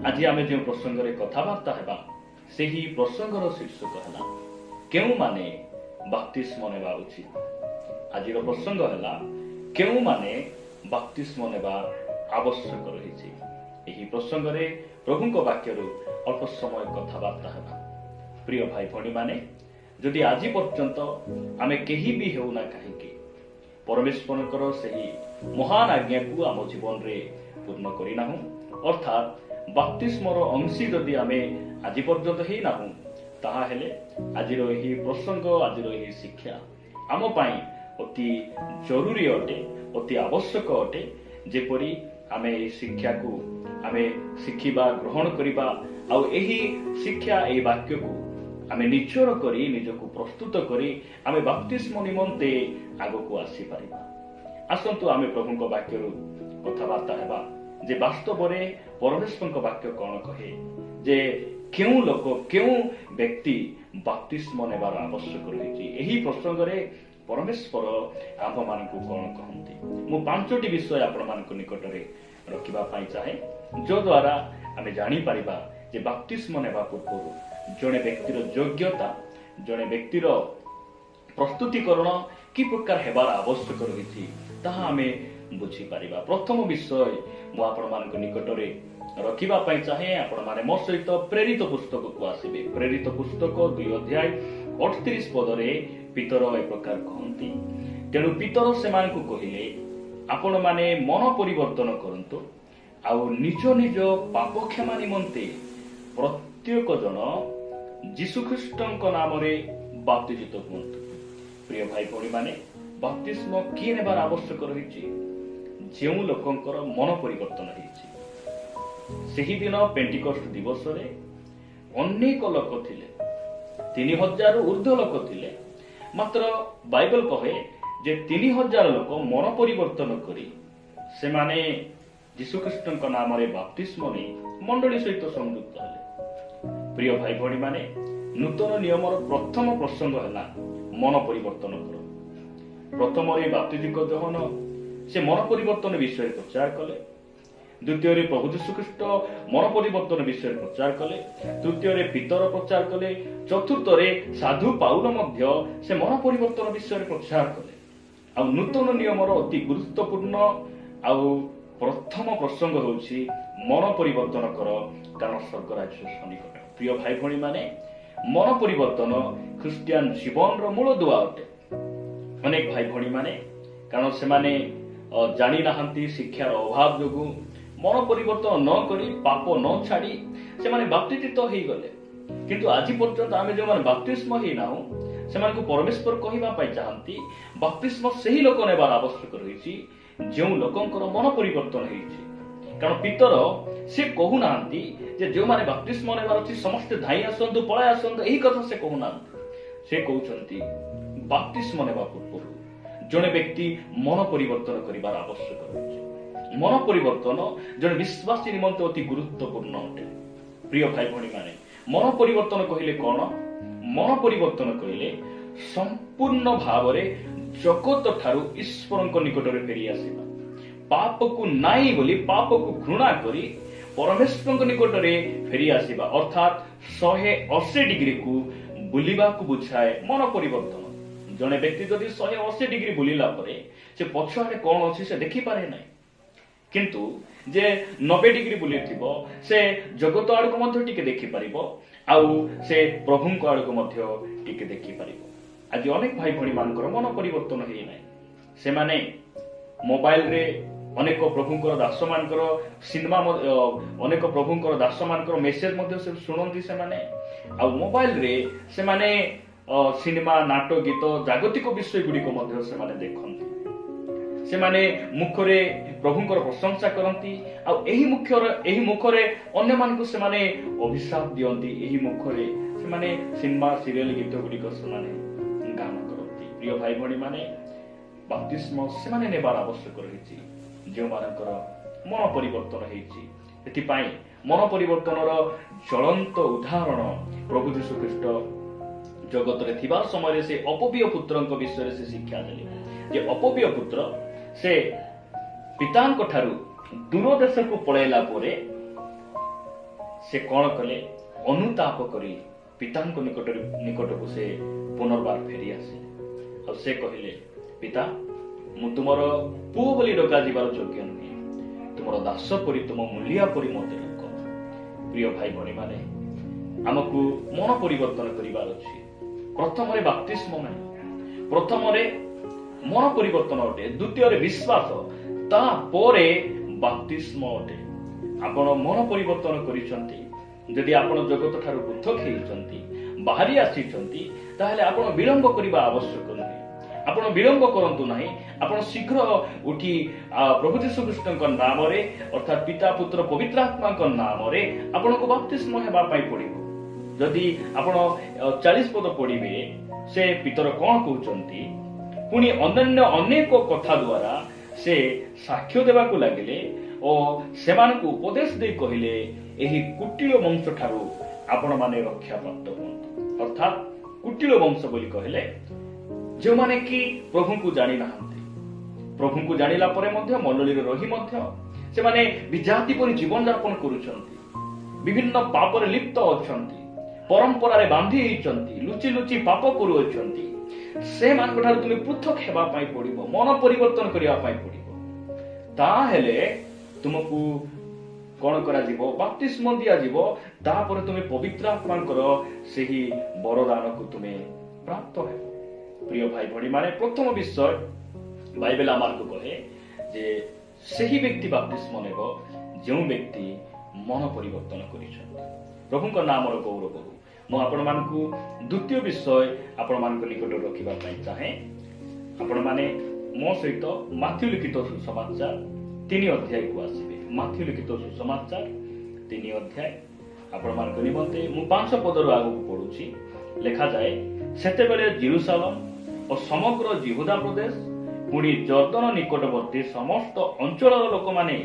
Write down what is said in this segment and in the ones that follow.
आज आम जो प्रसंग में कथबार्ता हेबा से ही प्रसंगर शीर्षक है केउ माने बप्तिस्म नेबा उचित। आज प्रसंग है केउ माने बप्तिस्म नेबा आवश्यक रही। यही प्रसंग में प्रभु वाक्य अल्प समय कथबार्ता हेबा। प्रिय भाई भणी माने जदि आज पर्यंत आमे केही भी हेउना काहेकि परमेश्वर से महान आज्ञा को आम जीवन रे पूर्ण करना अर्थात बप्तिस्मर अंशी जदि आमे आज पर्यंत ही ना ताहा हेले आजिर यही प्रसंग आजिर यही शिक्षा आम पाई अति जरूरी अटे, अति आवश्यक अटे। जेपरी आमे शिक्षा को आमे शिखिबा ग्रहण करिबा आउ एही शिक्षा ए वाक्य को आमे निचर करी निजको प्रस्तुत करी आमे बप्तिस्म निमंते आगो को आसी पारिबा। आसंतु आमे प्रभुको वाक्य कथबार्ता हेबा जे वास्तव रे परमेश्वर वाक्य कौन कहे जे क्यों लोक क्यों व्यक्ति बप्तिस्म नेबार आवश्यक रही। यही प्रसंग रे परमेश्वर आप मान को कौन कहते मु पांचटी विषय आपण मान निकट में रखा चाहे जो द्वारा आमे जानी पारिबा जे बप्तिस्म नेबा पूर्व जड़े व्यक्तिर योग्यता जड़े व्यक्तिर प्रस्तुतिकरण कि प्रकार हेबार आवश्यक रही ताहा आमे बुझी पारिबा। प्रथम विषय मु आपण मान निकट में रखा चाहे आपण माने मो सहित प्रेरित पुस्तक को आसबे। प्रेरित पुस्तक 2 अध्याय 38 पदरे पितर ए प्रकार कहती तेणु पितर से कहले आपण माने मन परिवर्तन करंतु आउ निज निज पाप क्षमा निमंते प्रत्येक जन जीशुख्रीष्टଙ୍କ नामरे बाप्तिजित हुंतु। प्रिय भाई भणी माने बाप्तिस्म किए नेबार आवश्यक रही जो लोकंकर मन परिवर्तन होइछि। सेही दिन पेंटिकस्ट दिवस रे अनेक लोक थिले 3000 ऊर्ध्व लोक थिले। मात्र बाइबल कहे जे 3000 लोक मन परिवर्तन करी से माने जीशुख्रीष्टଙ୍କ नाम रे बाप्तिस्म नै मंडली सहित संयुक्त हेले। प्रिय भाई भणी माने नूतन नियमर प्रथम प्रसंग है मन परिवर्तन कर। प्रथम बाप्तिजिक जहन से मन परिवर्तन विषय प्रचार कले। द्वितीय प्रभु जीशुख्रीष्ट मन परिवर्तन विषय प्रचार कले। तृतीय पितर प्रचार कले। चतुर्थ साधु पाउल मध्य से मन परिवर्तन विषय प्रचार कले। आ नूतन नियमर अति गुरुत्वपूर्ण आउ प्रथम प्रसंग होछि मन परिवर्तन कर कारण स्वर्ग राज्य सन्निकट। प्रिय भाई भणी माने मन परिवर्तन ख्रिस्टियन जीवन रो मूल दुआ अटे। अनेक भाई भणी माने कारण से माने जानी नाहंती शिक्षार अभाव जोगु मन परिवर्तन न करी पाप न छाड़ी से माने बाप्तिजित हो गले। किंतु आज पर्यंत आमे जो माने बाप्तिस्म ही ना से माने को परमेश्वर कहिबा पाई चाहंती बाप्तिस्म सही लोक नेबार आवश्यक रही जो लोकंकर मन परिवर्तन होइछि। कारण पितर से कहू नांती जे जो माने बाप्तिस्म नेबार अछि समस्त धाई आसंतु पळाय आसंतु एही कथा से कहू नांती। से कहउछंती बाप्तिस्म नेबा पूर्व जने व्यक्ति मन परिवर्तन करिबार आवश्यक रही। मन परिवर्तन जने विश्वासी निमंते अति गुरुत्वपूर्ण अटे। प्रिय भाई भणी माने मन परिवर्तन कहिले कोन? मन परिवर्तन कहिले संपूर्ण भाव रे जगत ठारू ईश्वरଙ୍କ निकटरे फेरी आसीबा। पाप को नाई बोली पाप को घृणा करी परमेश्वरଙ୍କ निकटरे फेरी आसीबा अर्थात 180 डिग्री को बुलिबा को बुझाए मन परिवर्तन। जने व्यक्ति जदि 180 डिग्री बुलिला परे से पछुआडे कोन अछि से देखि पारे नै। किंतु जे 90 डिग्री बुलिथिबो से जगत आडको मध्ये टिके देखि परिबो आउ से प्रभुଙ୍କ आडको मध्ये टिके देखि परिबो। आज अनेक भाई भणी मानकर मन परिवर्तन हेइ नै। से माने मोबाइल रे अनेक प्रभुଙ୍କର दास मानकर सिनेमा अनेक प्रभुଙ୍କର दास मानकर मेसेज मध्ये से सुनंती से माने आ मोबाइल रे से माने सिनेमा नाटक गीत जागतिक विषय गुडी को मध्ये से माने देखंती। से माने मुखरे प्रभुଙ୍କର प्रशंसा करंती आ एही मुखरे अन्य मानकु से माने अभिशाप दियंती। एही मुखरे से माने सिनेमा सीरियल गीत गुडी को से माने गान करंती। प्रिय भाई भणी माने बाप्तिस्म से माने नेबार आवश्यक रही जो मानकर मन परिवर्तन हेछि। एथि पाई मन परिवर्तनर ज्वलंत उदाहरण प्रभु जीशुख्रीष्ट जगत रे थिबा समय से अपव्यय पुत्रଙ୍କ विषय से शिक्षा देले जे अपव्यय पुत्र से पिताଙ୍କ ठारू दूर देश को पळैला परे से कौन कले अनुताप करी पिता निकट से पुनर्बार फेरी आसे और से कहले पिता मु तुमर पुओ बोली डका जीवार योग्य नुहे तुमर दास परी तुम मूलिया परी मते लोक प्रिय भाई भणी माने आमको मन परिवर्तन करिवार अछि प्रथम रे बप्तिस्म नाही प्रथम रे मन परिवर्तन अटे द्वितीय रे विश्वास ता परे बप्तिस्म अटे आपण मन परिवर्तन करिसंती जदि आपण जगत ठारू पृथक हेइसंती बाहरी आसीसंती ताहेले आपण विलंब करिबा आवश्यक नाही आपण विलंब करंतु नाही आपण शीघ्र उठी प्रभु यीशु ख्रीष्टଙ୍କ नामरे अर्थात पिता पुत्र पवित्र आत्माଙ୍କ नामरे आपनको बप्तिस्म हेबा पाई पड़िबो जदि आपण 40 पद पढ़िबे से पितर कोन कहउचंती पुनी अन्य अनेक कथा द्वारा से साक्ष्य देबा को लागिले और सेमान को उपदेश दे कहिले एही कुटिल वंश ठारू आपण माने रक्षा प्राप्त होंतु अर्थात कुटिल वंश बोली कहले जो माने कि प्रभु को जानि नाहंती प्रभु को जानिला परे मध्य मंडली रे रही मध्य से माने विजाति परि जीवन यापन करूछंती विभिन्न पाप रे लिप्त अछंती परंपरा रे बांधी हेचंती लुचि लुचि पाप करू अछंती से मान ठारू तुमे पृथक हेबा पाई पड़िबो मन परिवर्तन करिया पाई पड़िबो ता हेले तुमको कौन करा जीवो बप्तिस्म दिया जीवो तापर तुमे पवित्र आत्मांकर सेही वरदान को तुमे प्राप्त हेबो प्रिय भाई भणी माने प्रथम विषय बाइबल आमार को कहे जे सेही व्यक्ति बप्तिस्म नेबो जो व्यक्ति मन परिवर्तन करिसंती प्रभुଙ୍କ नामर गौरव हो मु आपण मानकु द्वितीय विषय आपण मानक निकट रखिबा पई चाहे आपण माने मो सहित माथ्यू लिखित सुसमाचार 3 अध्याय को आसीबे माथ्यू लिखित सुसमाचार 3 अध्याय आपण मानक निमंते मु 5 पदर आगु पढुची लेखा जाए सेते बेले जेरूशलेम और समग्र यहूदा प्रदेश पुणी जर्दन निकटवर्ती समस्त अंचल लोक माने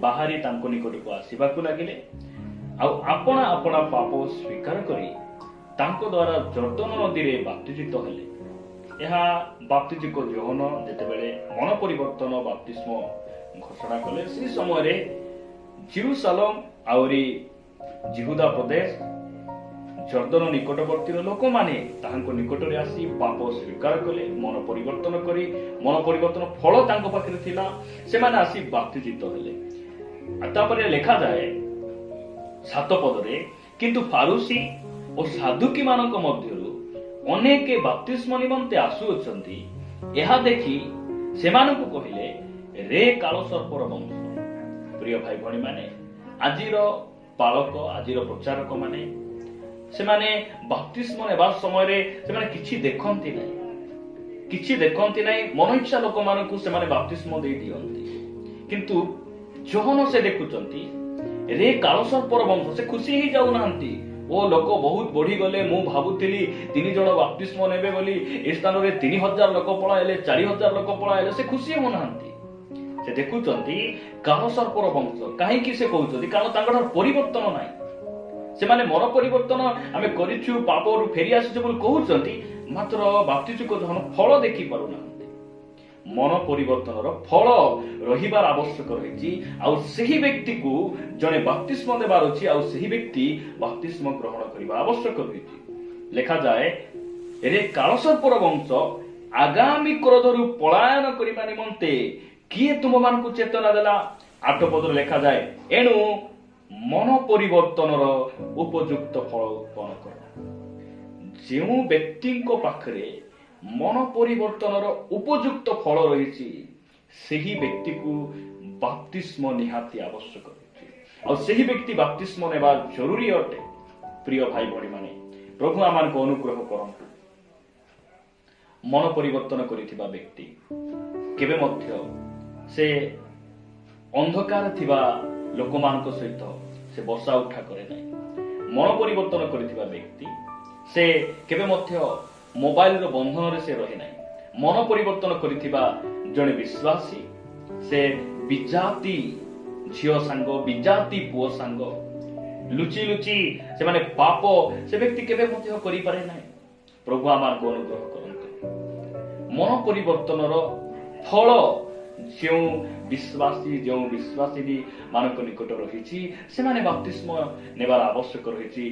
बाहरी तांको निकट को आसीबा को लागिले आपना आपना पाप स्वीकार करी तांको द्वारा जर्दन नदी रे बाप्तिजित हेले यहा बाप्तिजित योहन जेते बेले मन परिवर्तन बाप्तिस्म घोषणा कले से समय रे जेरूशलेम आउरी यहूदा प्रदेश जर्दन निकटवर्ती लोक माने तांको निकट रे आसी पाप स्वीकार कले मन परिवर्तन फल तांको पाखरे थिला से माने आसी बाप्तिजित हेले तापरे लेखा जाए 7 पदरे किंतु फारूसी और साधुकी मानक मध्यरु अनेक बप्तिस्म निमंते आसु अछंती एहा देखि सेमानकु कहिले रे काल सर्पर वंश प्रिय भाई भणी माने आजिर पालक आजिर प्रचारक माने से माने बप्तिस्म नेबा समय रे से माने किछि देखंती नै मन इच्छा लोक मानकु से माने बप्तिस्म दे दियंती किंतु जोहन से देखुचंती रे काल सर्पर वंश से खुशी ही जाउ नांती ओ लोक बहुत बढ़ी गले मु भाबुतिली 3 जण बप्तिस्म नेबे बोली ए स्थान रे 3000 लोक पळाइले 4000 लोक पळाइले से खुशी हो नांती से देखुचंती काल सर्पर वंश काहे कि से कहउचंती कारण तांकर परिवर्तन नाही से माने मन परिवर्तन आमे करिछु पापरु फेरी आसी बोली कहउचंती मात्र बप्तिस्म को जहन फल देखि पारु ना मन परिवर्तन फल रहिबार आवश्यक रही आही व्यक्ति को जड़े बप्तिस्म देवार अच्छी आही व्यक्ति बप्तिस्म ग्रहण करने आवश्यक रही लेखा जाए रे कालसर्पर वंश आगामी क्रोधरु पलायन करने निमंते किए तुम मान को चेतना देला 8 पद लेखा जाए एणु मन परिवर्तन उपयुक्त फल उत्पन्न कर जो व्यक्ति पाखरे मन परिवर्तन उपयुक्त फल रही सही व्यक्ति को बप्तिस्म निहाती आवश्यक रही व्यक्ति बप्तिस्म नेबा जरूरी अटे प्रिय भाई भणी माने प्रभु आमान को अनुग्रह करंतु मन परिवर्तन करिथिबा व्यक्ति केबे मध्य से अंधकार थिबा लोकमानक सहित से बसा उठा करे नै मन परिवर्तन करिथिबा व्यक्ति से केबे मध्य मोबाइल रो बंधन रे से रहे नाही मन परिवर्तन करिथिबा जणे विश्वासी से विजाति झियो सांग विजाति पुओ सांग लुचि लुचि से माने पाप से व्यक्ति केबे मध्य करि पारे नाही प्रभु आमार को अनुग्रह करंतु मन परिवर्तन रो फल जो विश्वासी मानक निकट रही से बाप्तिस्म नेबार आवश्यक रही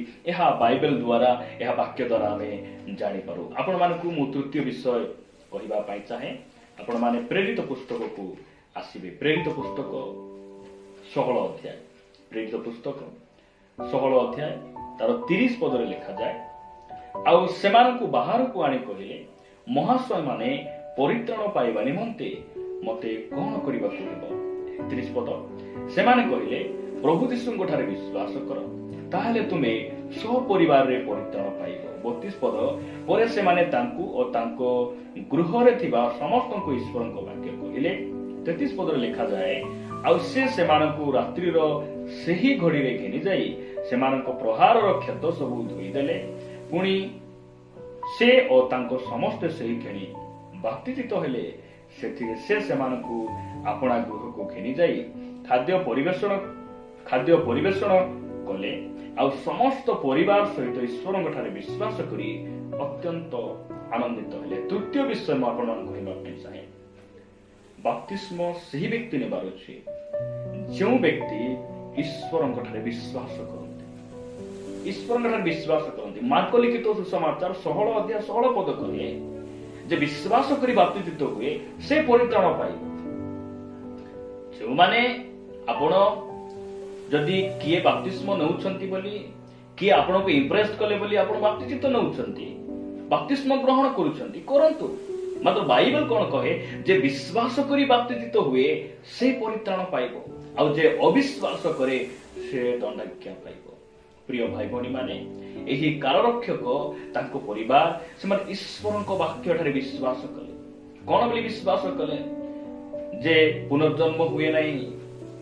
बाइबल द्वारा यह वाक्य द्वारा आम जापर। आपण मानक मु तृतीय विषय कहवाई चाहे आपण माने प्रेरित पुस्तक को आसबे। प्रेरित पुस्तक 16 अध्याय, प्रेरित पुस्तक 16 अध्याय तार 30 पदरे लिखा जाए, आउ सेमानकु बाहर को आनी कहिले महाशय माने परित्राण पाइबा निमंते मते कौन करबा को हेबो। 30 पद सेमाने कहिले प्रभु यीशुଙ୍କ ठारे विश्वास कर ताहले तुमे सपरिवार रे परित्राण पाइबो। 32 पद परे सेमाने तांकु और तांको गृह रे थिबा समस्तनको ईश्वरଙ୍କ वाक्य कहिले। 33 पदरे लिखा जाए, आउ से सेमानकु रात्रिर सेही घड़ी रे घेनी जाई सेमानक प्रहारर क्षत सब धोई देले। पुणी से और तांको समस्त सेही घेनी बाप्तिजित हेले। सेथिरे से सेमानकु आपणा गृह को घेनी जाई खाद्य परिवेषण कले, आउ समस्त परिवार सहित ईश्वरଙ୍କ ठारे विश्वास करी अत्यंत आनंदित हेले। तृतीय विषय मु आपण मान कहबा पई चाहे, बाप्तिस्म सही व्यक्ति नेबार अछि जो व्यक्ति ईश्वरଙ୍କ ठारे विश्वास करते। ईश्वरଙ୍କ ठारे विश्वास करते। मार्क लिखित सुसमाचार 16 अध्याय 16 पद कहे जे विश्वास करी बाप्तिजित हुए से परित्राण पाइब। जो माने आपण जदि किए बाप्तिस्म नउछंती बोली किए आपण को इम्प्रेस कले बोली आपण बाप्तिजित नउछंती, बाप्तिस्म ग्रहण करूछंती करंतु, मात्र बाइबल कोन कहे जे विश्वास करी बाप्तिजित हुए से परित्राण पाइब, आउ जे अविश्वास करे से दंडाज्ञा पाइब। प्रिय भाई भणी माने एही काररक्षक तांको परिवार से माने ईश्वरଙ୍କ वाक्य ठारे विश्वास कले। कोन बोली विश्वास कले जे पुनर्जन्म हुए नहीं,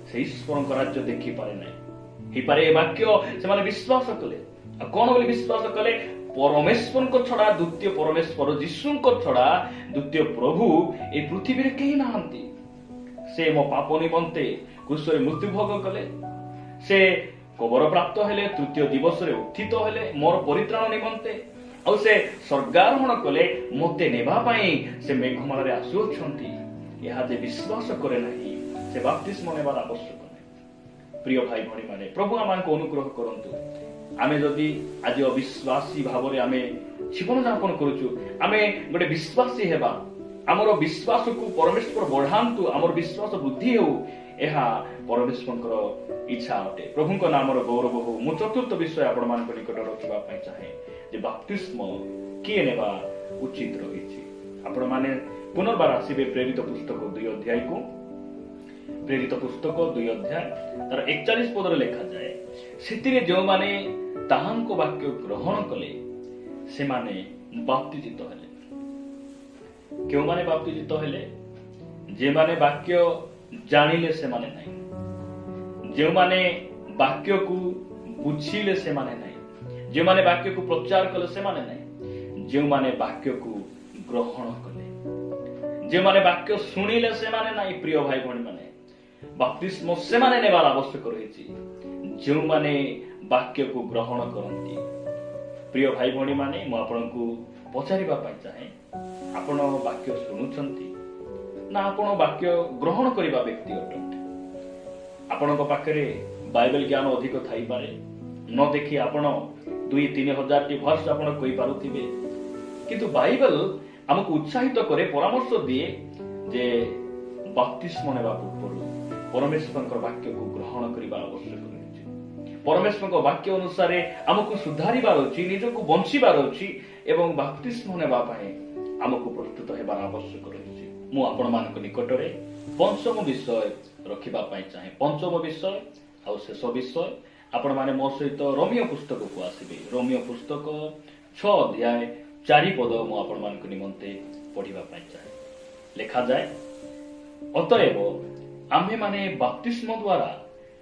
से ईश्वरଙ୍କ राज्य देखि पारे नहीं ही पारे। ए वाक्य से माने विश्वास कले। आ कोन बोली विश्वास कले, परमेश्वरଙ୍କ छडा द्वितीय परमेश्वर यीशुଙ୍କ छडा द्वितीय प्रभु ए पृथ्वी रे केही नाहंती। से मो पाप निमंते क्रूसरे मृत्यु भोग कले, से कबर प्राप्त हेले, तृतीय दिवस रे उत्थित हेले मोर परित्राण निमंते, आउ से स्वर्गारोहण कले मते नेबा पई से मेघमाला रे आसुछंती। यहा जे विश्वास करे नाही से बाप्तिस्म नेबार आवश्यक नाही। प्रिय भाई भणी माने प्रभु आमानको अनुग्रह करंतु। आमे जदि आज अविश्वासी भाव रे आमे जीवन यापन करूछु, आमे गोटे विश्वासी हेबा, हमर विश्वास को परमेश्वर बढ़ांतु, हमर विश्वास वृद्धि हो, यह परमेश्वरଙ୍କର इच्छा अटे। प्रभुଙ୍କ नामर गौरव हो। मु चतुर्थ विषय आपण मानक निकट रखिबा पई चाहे जे बाप्तिस्म किए नेबा उचित रहिछि। आपण माने पुनर्बार आसीबे प्रेरित पुस्तक 2 अध्याय को। प्रेरित पुस्तक 2 अध्याय तार 41 पदरे लिखा जाए, सेतिरे जो माने ताहांको वाक्य ग्रहण कले से माने बाप्तिजित हेले। क्यों माने बाप्तिजित हेले? जे माने वाक्य जानिले से माने नहीं, जो माने वाक्य को बुझिले से माने नहीं, जो माने वाक्य को प्रचार कले से माने नहीं, जो माने वाक्य को ग्रहण कले, जो माने वाक्य सुनिले से माने नहीं। प्रिय भाई भणी माने बाप्तिस्म से माने नेबार आवश्यक रहिछि जो माने वाक्य को ग्रहण करंती। प्रिय भाई भणी माने मु आपनकु पचारिबा पई चाहे, आपण वाक्य सुनुछंती ना आपण वाक्य ग्रहण करिबा व्यक्ति अटंती? आपणक पाखरे बाइबल ज्ञान अधिक थाई पारे, न देखि आपण 2-3 हजार टी वर्ष आपण कहि पारुथिबे, किंतु बाइबल हमकु उत्साहित करे, परामर्श दिए जे बाप्तिस्म नेबा पूर्व परमेश्वरଙ୍କ वाक्य को ग्रहण करिबा आवश्यक अछि। परमेश्वरଙ୍କ वाक्य अनुसार हमकु सुधारिबार अछि, निजको बंचिबार अछि एवं बाप्तिस्म नेबा पई हमकु प्रस्तुत हेबार आवश्यक अछि। मु आपण मानक निकटरे पंचम विषय रखिबा पई चाहे। पंचम विषय आ शेष विषय आपण माने मो सहित रोमियो पुस्तक को आसीबे। रोमियो पुस्तक 6 अध्याय 4 पद मु आपण मानक निमंते पढिबा पई चाहे। लिखा जाए, अतएव आम्भे माने बाप्तिस्म द्वारा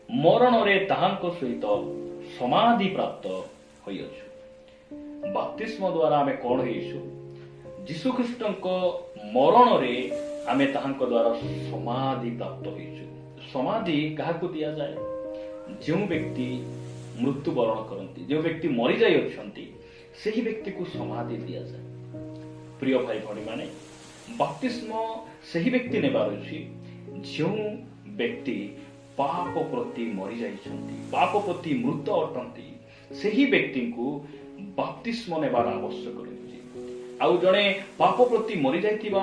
मरण रे ताहांको सहित समाधि प्राप्त होइछु। बाप्तिस्म द्वारा आमे कोन हेइछु? यीशु ख्रीष्टଙ୍କ मरण रे आमे ताहांको द्वारा समाधि प्राप्त होइछु। समाधि काहाकु दिया जाए? जो व्यक्ति मृत्यु वरण करती, जो व्यक्ति मरी जाई अछंती, सेही व्यक्ति को समाधि दिया जाए। प्रिय भाई भणी माने बाप्तिस्म सेही व्यक्ति नेबार अछि जो व्यक्ति पाप प्रति मरी जाइछन्ति पाप प्रति मृत अटंती सही व्यक्ति को बपतिस्म नेबार आवश्यक रही आउ जड़े पाप प्रति मरी जाइथिबा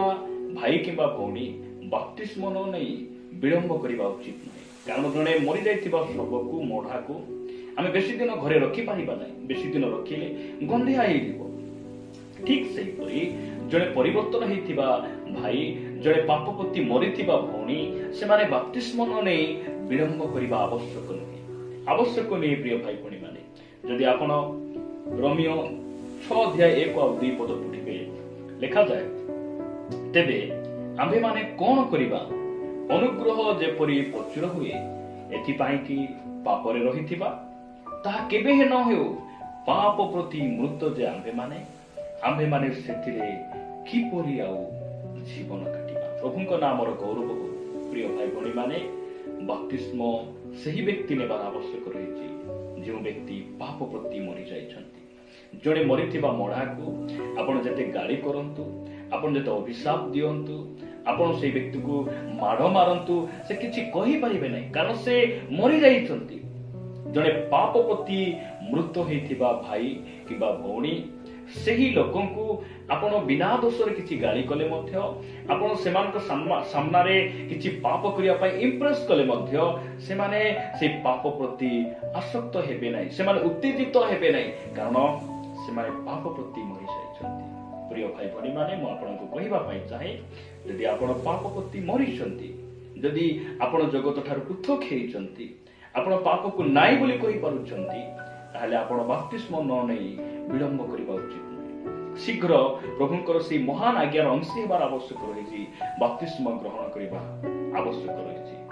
भाई किंबा भौणी बपतिस्म न नहीं विलंब करबा उचित नहीं कारण जड़े मरी जाइथिबा शव को मोढ़ा को आमे बेसी दिन घरे रखि पारिबा नहीं बेसी दिन रखिले गंधिया हेइबो ठीक से परी जड़े परिवर्तन हेइथिबा भाई जड़े पाप प्रति मरीथिबा भौणी से माने बपतिस्म न नहीं विलंब करबा आवश्यक नहीं प्रिय भाई भौणी माने जदि आपण रोमियो 6 अध्याय 1 और 2 पद पढ़िबे लिखा जाए तेबे आम्भे माने कोन करिबा अनुग्रह जेपरि प्रचुर हुए एथि पाई कि पापरे रहिथिबा ताहा केबे हे न हेउ पाप प्रति मृत जे आम्भे माने सेथिरे किपरि आउ जीवन काटिबा प्रभुଙ୍କ नामर गौरव हो प्रिय भाई भौणी माने बपतिस्म सही व्यक्ति नेबार आवश्यक रही जो व्यक्ति पाप प्रति मरी जाइछन्ति जड़े मरीथिबा मढ़ा को आपण जते गाली करंतु आपण जते अभिशाप दियंतु आपण से व्यक्ति को माड़ मारंतु से किछि कहि परिबे नै कारण से मरी जाइछन्ति जड़े पाप प्रति मृत हेथिबा भाई किबा भौणी सही लोकों को आपण बिना दोषरे किछि गाली कले मध्य आपण सेमानक सामना रे किछि पाप करिया पय इंप्रेस कले मध्य से माने से पाप प्रति आसक्त हेबे नै से माने उत्तेजित हेबे नै कारण से माने पाप प्रति मरि जाइछन्ति प्रिय भाई भणी माने मो आपनको कहिबा पय चाहे यदि आपण पाप प्रति मरिछन्ति यदि आपण जगत ठार पृथक हेइछन्ति आपण पाप को नाइ बोली कहि पारुछन्ति ताहले आपण बपतिस्म न नै विलंब करिबा उचित नहीं शीघ्र प्रभुंकर से महान आज्ञार अंश हेबार आवश्यक रही बपतिस्म ग्रहण करिबा आवश्यक रही